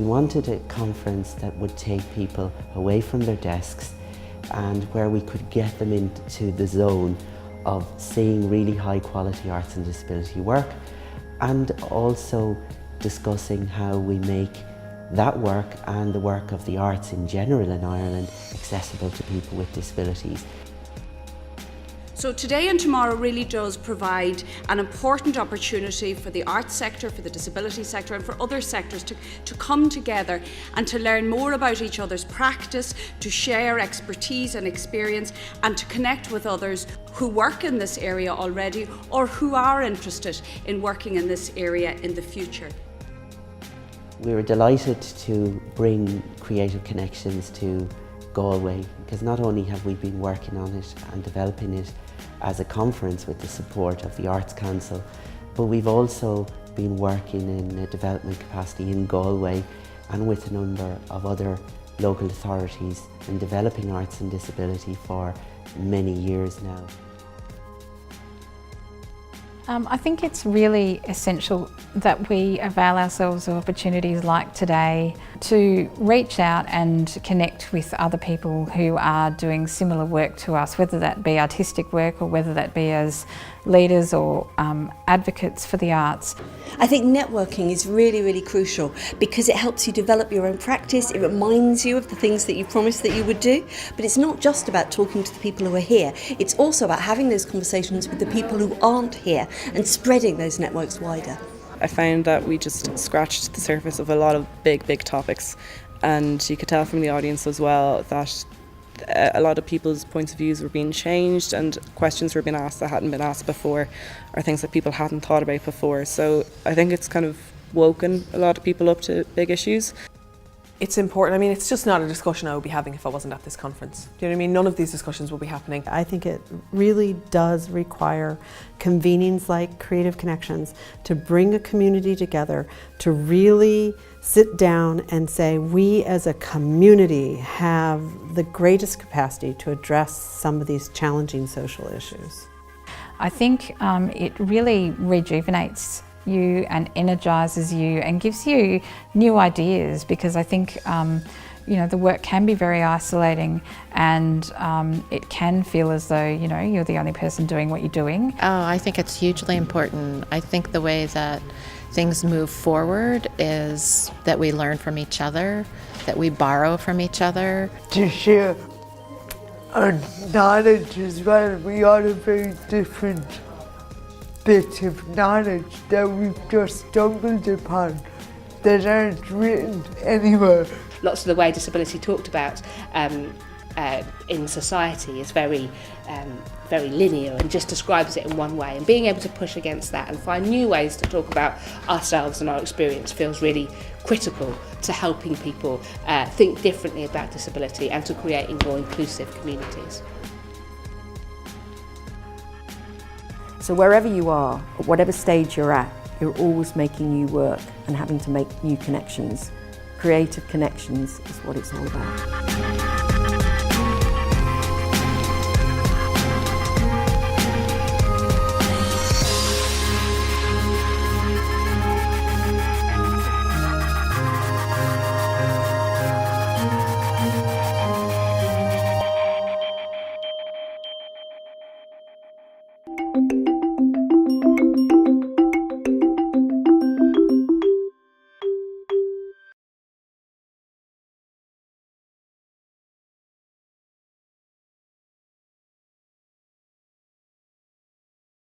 and wanted a conference that would take people away from their desks and where we could get them into the zone of seeing really high quality arts and disability work, and also discussing how we make that work and the work of the arts in general in Ireland accessible to people with disabilities. So today and tomorrow really does provide an important opportunity for the arts sector, for the disability sector and for other sectors to come together and to learn more about each other's practice, to share expertise and experience and to connect with others who work in this area already or who are interested in working in this area in the future. We were delighted to bring Creative Connections to Galway because not only have we been working on it and developing it as a conference with the support of the Arts Council, but we've also been working in a development capacity in Galway and with a number of other local authorities in developing arts and disability for many years now. I think it's really essential that we avail ourselves of opportunities like today to reach out and connect with other people who are doing similar work to us, whether that be artistic work or whether that be as leaders or advocates for the arts. I think networking is really, really crucial because it helps you develop your own practice, it reminds you of the things that you promised that you would do, but it's not just about talking to the people who are here, it's also about having those conversations with the people who aren't here and spreading those networks wider. I found that we just scratched the surface of a lot of big topics, and you could tell from the audience as well that a lot of people's points of views were being changed and questions were being asked that hadn't been asked before or things that people hadn't thought about before. So I think it's kind of woken a lot of people up to big issues. It's important. I mean, it's just not a discussion I would be having if I wasn't at this conference. Do you know what I mean? None of these discussions will be happening. I think it really does require convenings like Creative Connections to bring a community together, to really sit down and say, we as a community have the greatest capacity to address some of these challenging social issues. I think it really rejuvenates you and energises you and gives you new ideas, because I think you know, the work can be very isolating and it can feel as though, you know, you're the only person doing what you're doing. Oh, I think it's hugely important. I think the way that things move forward is that we learn from each other, that we borrow from each other. To share our knowledge as well. We all have very different bits of knowledge that we've just stumbled upon that aren't written anywhere. Lots of the way disability talked about in society is very linear and just describes it in one way, and being able to push against that and find new ways to talk about ourselves and our experience feels really critical to helping people think differently about disability and to creating more inclusive communities. So wherever you are, at whatever stage you're at, you're always making new work and having to make new connections. Creative Connections is what it's all about.